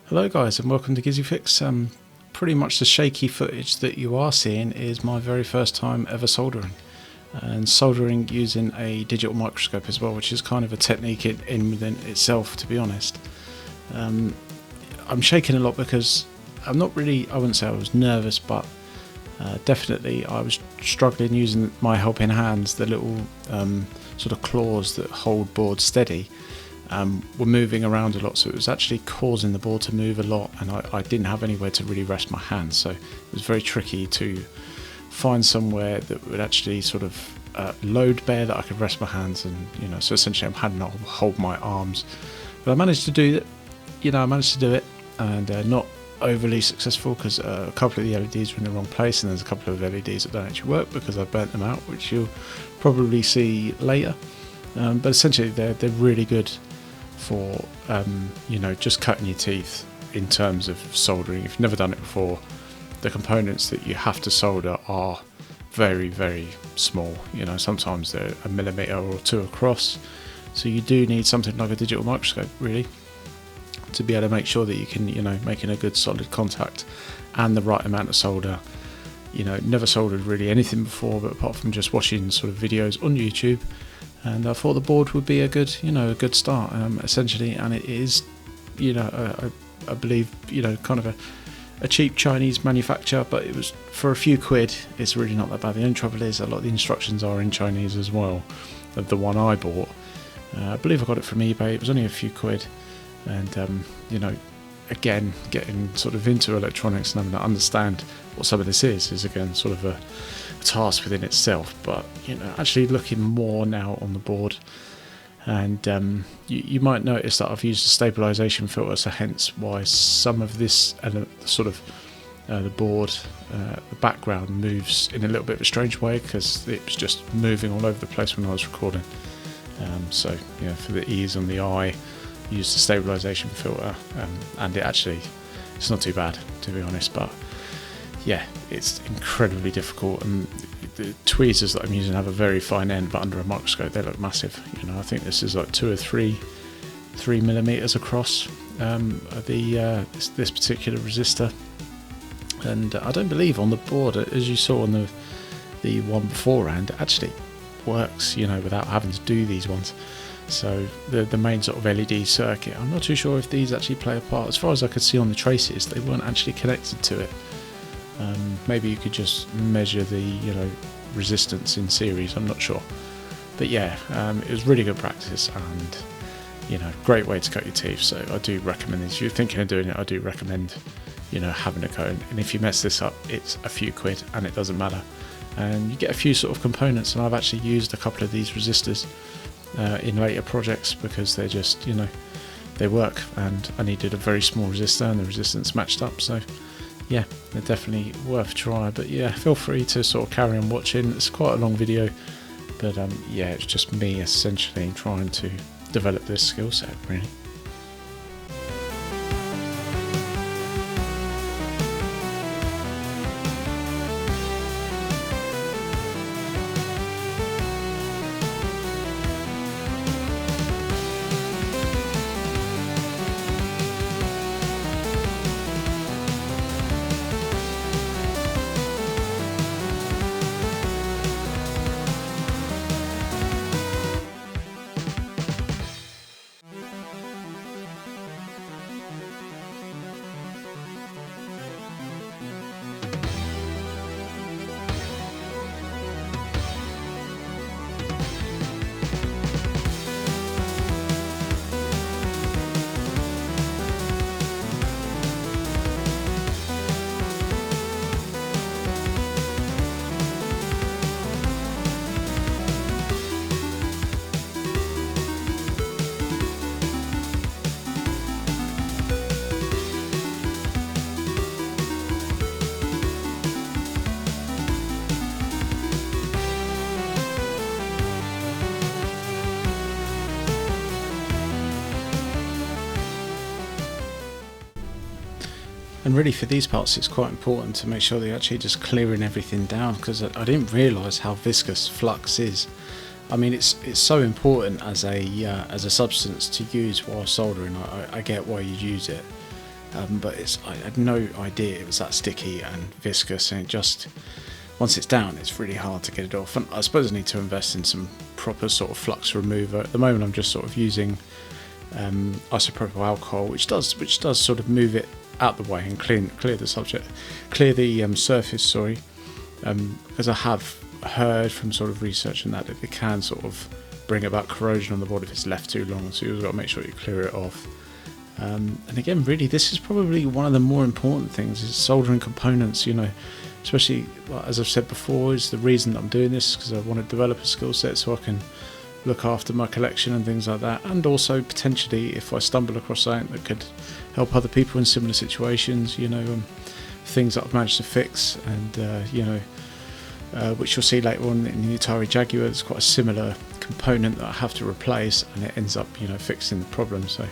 Hello guys and welcome to GizzyFix. Pretty much the shaky footage that you are seeing is my very first time ever soldering. And soldering using a digital microscope as well, which is kind of a technique in within itself, to be honest. I'm shaking a lot because I wouldn't say I was nervous, but definitely I was struggling using my helping hands, the little sort of claws that hold board steady. Were moving around a lot, so it was actually causing the board to move a lot, and I didn't have anywhere to really rest my hands, so it was very tricky to find somewhere that would actually sort of load bear that I could rest my hands, and so essentially I'm having to hold my arms. But I managed to do it, and not overly successful because a couple of the LEDs were in the wrong place, and there's a couple of LEDs that don't actually work because I burnt them out, which you'll probably see later. But essentially they're really good for just cutting your teeth in terms of soldering. If you've never done it before, the components that you have to solder are very, very small. Sometimes they're a millimetre or two across, so you do need something like a digital microscope really to be able to make sure that you can making a good solid contact and the right amount of solder. Never soldered really anything before, but apart from just watching sort of videos on YouTube, and I thought the board would be a good start, essentially. And it is, I believe, kind of a cheap Chinese manufacturer, but it was for a few quid. It's really not that bad. The only trouble is a lot of the instructions are in Chinese as well. Of the one I bought, I believe I got it from eBay. It was only a few quid, and again, getting sort of into electronics and having to understand what some of this is again sort of a task within itself. But actually looking more now on the board, and you might notice that I've used a stabilization filter, so hence why some of this sort of the board, the background moves in a little bit of a strange way because it was just moving all over the place when I was recording. So for the ease on the eye, used the stabilization filter, and it's not too bad, to be honest. But yeah, it's incredibly difficult, and the tweezers that I'm using have a very fine end, but under a microscope they look massive. I think this is like 2 or 3 millimeters across, this particular resistor, and I don't believe on the board, as you saw on the one beforehand, it actually works without having to do these ones. So the main sort of LED circuit, I'm not too sure if these actually play a part. As far as I could see on the traces, they weren't actually connected to it. Maybe you could just measure the resistance in series, I'm not sure. But yeah, it was really good practice, and great way to cut your teeth. So I do recommend this. If you're thinking of doing it, I do recommend having a go. And if you mess this up, it's a few quid and it doesn't matter, and you get a few sort of components. And I've actually used a couple of these resistors in later projects because they're just they work, and I needed a very small resistor and the resistance matched up. So yeah, they're definitely worth a try. But yeah, feel free to sort of carry on watching. It's quite a long video, but yeah, it's just me essentially trying to develop this skill set really. And really for these parts it's quite important to make sure that you're actually just clearing everything down, because I didn't realise how viscous flux is. I mean, it's so important as a substance to use while soldering. I get why you use it, but I had no idea it was that sticky and viscous, and it just, once it's down, it's really hard to get it off. And I suppose I need to invest in some proper sort of flux remover. At the moment, I'm just sort of using isopropyl alcohol, which does sort of move it out the way and clear the surface. Sorry, as I have heard from sort of research and that it can sort of bring about corrosion on the board if it's left too long. So you've got to make sure you clear it off. And again, really, this is probably one of the more important things, is soldering components, you know, especially, as I've said before, is the reason that I'm doing this, because I want to develop a skill set so I can look after my collection and things like that, and also potentially if I stumble across something that could help other people in similar situations, you know, things that I've managed to fix, and you know, which you'll see later on in the Atari Jaguar, there's quite a similar component that I have to replace, and it ends up, you know, fixing the problem. So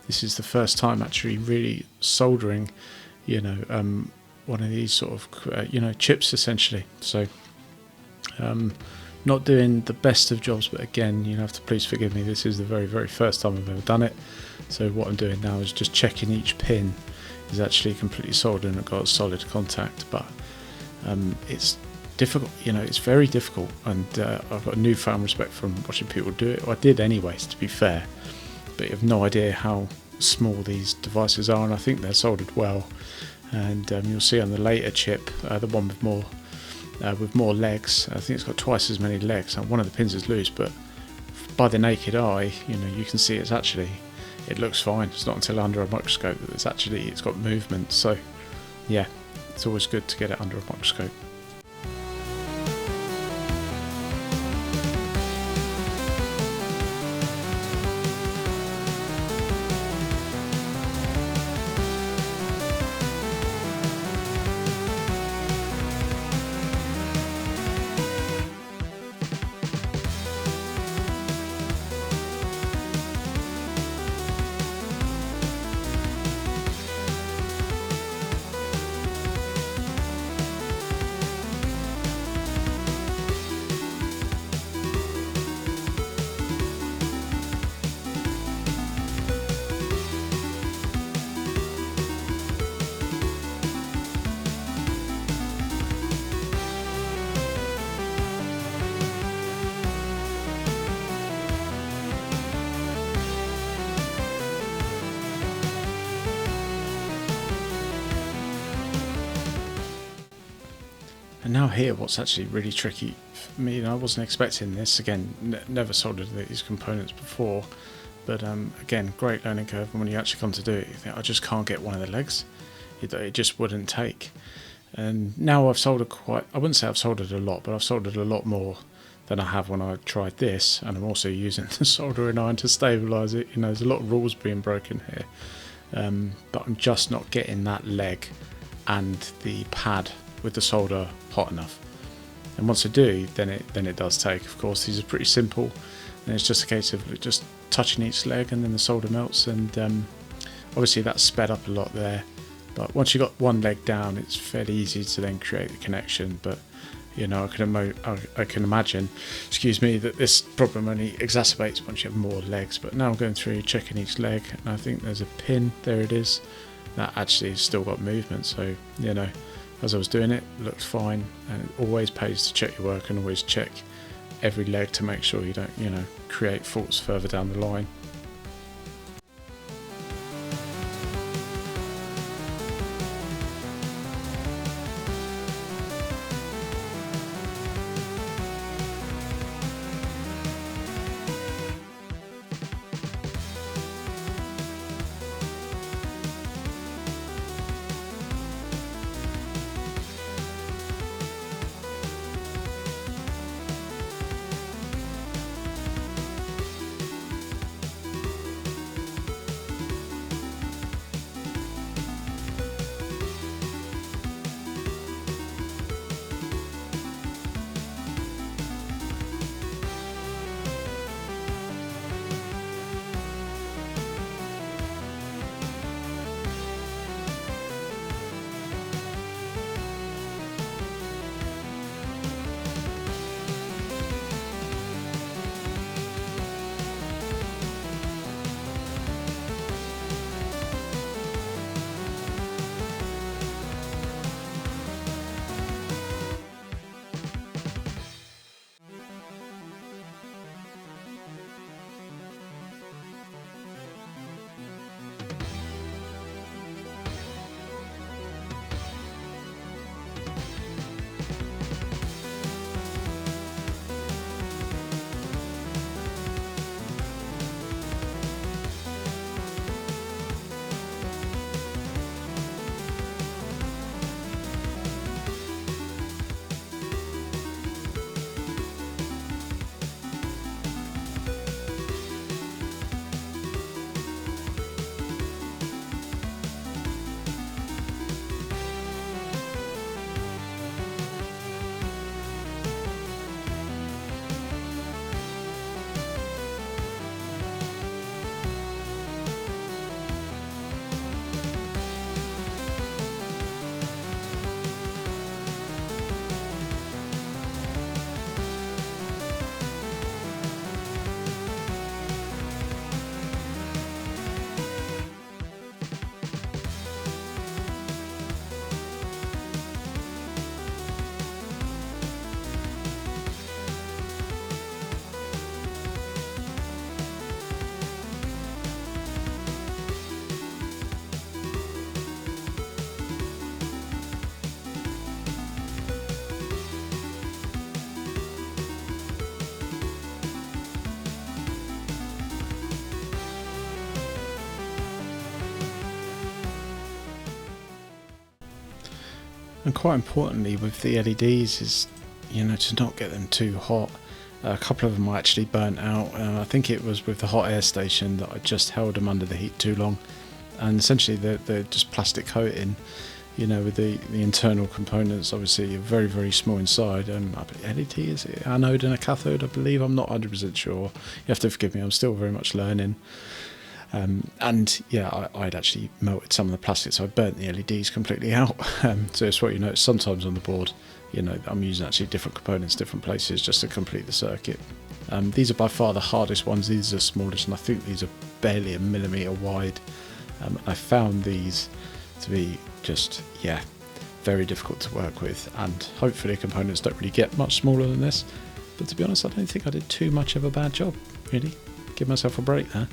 this is the first time actually really soldering, you know, one of these sort of, you know, chips essentially. So not doing the best of jobs, but again, you have to please forgive me, this is the very, very first time I've ever done it. So what I'm doing now is just checking each pin is actually completely soldered and got a solid contact. But it's difficult, you know, it's very difficult, and I've got a newfound respect from watching people do it. Well, I did anyways, to be fair, but you have no idea how small these devices are, and I think they're soldered well. And you'll see on the later chip, the one with more legs, I think it's got twice as many legs. Now, one of the pins is loose, but by the naked eye, you know, you can see it looks fine. It's not until under a microscope that it's got movement. So yeah, it's always good to get it under a microscope. And now here, what's actually really tricky for me, and I wasn't expecting this, again, never soldered these components before, but again, great learning curve, and when you actually come to do it, you think, I just can't get one of the legs, it just wouldn't take. And now I've soldered I wouldn't say I've soldered a lot, but I've soldered a lot more than I have when I tried this, and I'm also using the soldering iron to stabilise it. You know, there's a lot of rules being broken here, but I'm just not getting that leg and the pad with the solder hot enough. And once I do, then it does take. Of course, these are pretty simple, and it's just a case of just touching each leg, and then the solder melts. And obviously that's sped up a lot there. But once you've got one leg down, it's fairly easy to then create the connection. But you know, I can imagine, excuse me, that this problem only exacerbates once you have more legs. But now I'm going through checking each leg, and I think there's a pin, there it is, that actually has still got movement. So you know, as I was doing it looked fine, and it always pays to check your work, and always check every leg to make sure you don't, you know, create faults further down the line. And quite importantly with the LEDs is, to not get them too hot. A couple of them are actually burnt out. I think it was with the hot air station that I just held them under the heat too long, and essentially they're just plastic coating, with the internal components obviously are very, very small inside. LED, is it anode and a cathode, I believe? I'm not 100% sure. You have to forgive me, I'm still very much learning. And yeah, I'd actually melted some of the plastic, so I burnt the LEDs completely out. So it's what you notice sometimes on the board, I'm using actually different components, different places just to complete the circuit. These are by far the hardest ones. These are smallest, and I think these are barely a millimetre wide. I found these to be just, very difficult to work with, and hopefully components don't really get much smaller than this. But to be honest, I don't think I did too much of a bad job, really. Give myself a break there.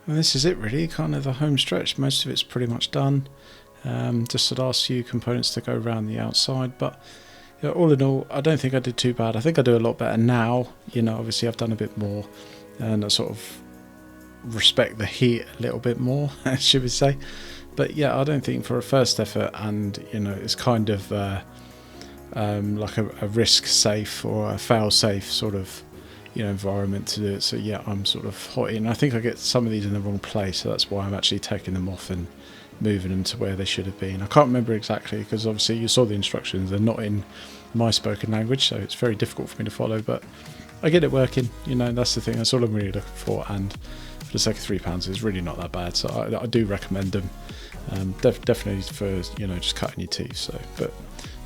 And this is it really, kind of the home stretch. Most of it's pretty much done. Just the last few components to go around the outside, but all in all, I don't think I did too bad. I think I do a lot better now. Obviously I've done a bit more, and I sort of respect the heat a little bit more, should we say. But yeah, I don't think for a first effort, and it's kind of like a risk safe or a fail safe sort of environment to do it. So yeah, I'm sort of hotting. I think I get some of these in the wrong place, so that's why I'm actually taking them off and moving them to where they should have been. I can't remember exactly, because obviously you saw the instructions, they're not in my spoken language, so it's very difficult for me to follow, but I get it working. That's the thing, that's all I'm really looking for, and for the sake of £3 it's really not that bad, so I do recommend them. Definitely for just cutting your teeth. So, but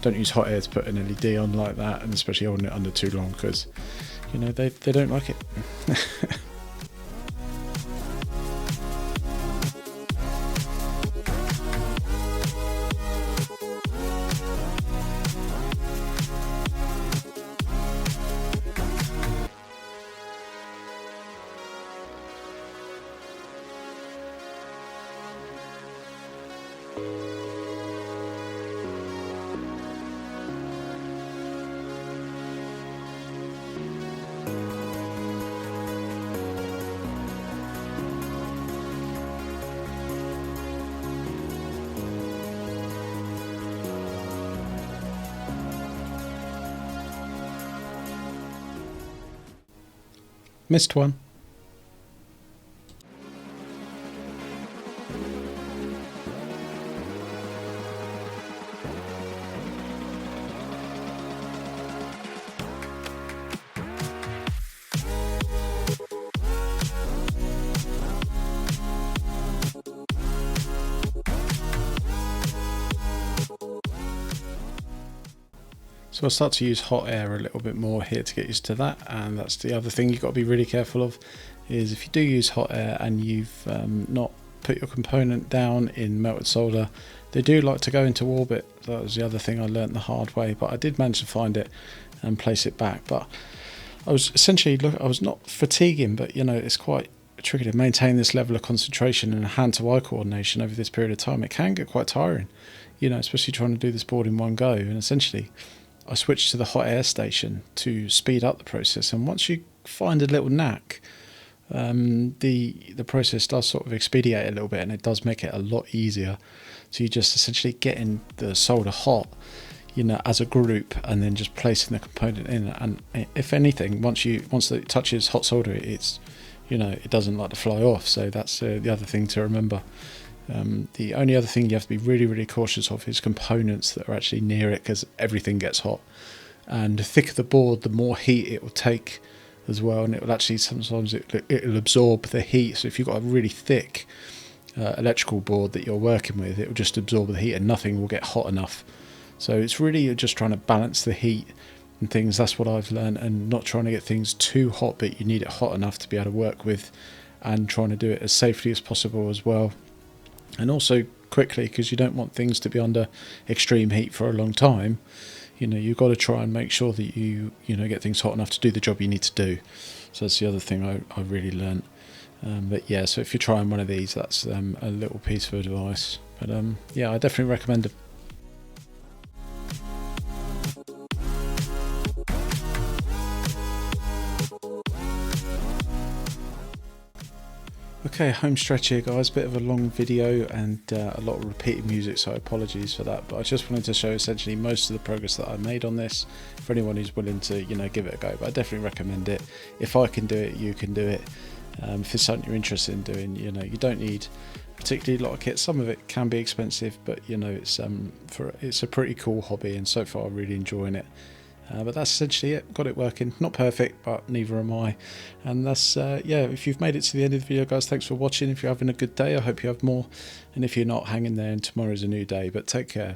don't use hot air to put an LED on like that, and especially holding it under too long, because they don't like it. Missed one. So I'll start to use hot air a little bit more here to get used to that, and that's the other thing you've got to be really careful of, is if you do use hot air and you've not put your component down in melted solder, they do like to go into orbit. That was the other thing I learnt the hard way, but I did manage to find it and place it back. But I was essentially, I was not fatiguing, but it's quite tricky to maintain this level of concentration and hand to eye coordination over this period of time. It can get quite tiring, especially trying to do this board in one go. And essentially I switched to the hot air station to speed up the process, and once you find a little knack, the process does sort of expedite a little bit, and it does make it a lot easier. So you just essentially getting the solder hot, as a group, and then just placing the component in. And if anything, once it touches hot solder, it's it doesn't like to fly off. So that's the other thing to remember. The only other thing you have to be really, really cautious of is components that are actually near it, because everything gets hot. And the thicker the board, the more heat it will take as well, and it will actually sometimes it'll absorb the heat. So if you've got a really thick electrical board that you're working with, it will just absorb the heat and nothing will get hot enough. So it's really just trying to balance the heat and things. That's what I've learned, and not trying to get things too hot, but you need it hot enough to be able to work with, and trying to do it as safely as possible as well. And also quickly, because you don't want things to be under extreme heat for a long time. You know, you've got to try and make sure that you get things hot enough to do the job you need to do. So that's the other thing I really learnt. But yeah, so if you're trying one of these, that's a little piece of advice. But yeah, I definitely recommend it. Okay, home stretch here, guys. Bit of a long video and a lot of repeated music, so apologies for that. But I just wanted to show essentially most of the progress that I made on this for anyone who's willing to, give it a go. But I definitely recommend it. If I can do it, you can do it. If it's something you're interested in doing, you don't need particularly a lot of kit. Some of it can be expensive, but it's a pretty cool hobby, and so far I'm really enjoying it. But that's essentially it. Got it working. Not perfect, but neither am I. And that's yeah, if you've made it to the end of the video, guys, thanks for watching. If you're having a good day, I hope you have more, and if you're not, hang in there, and tomorrow's a new day. But take care.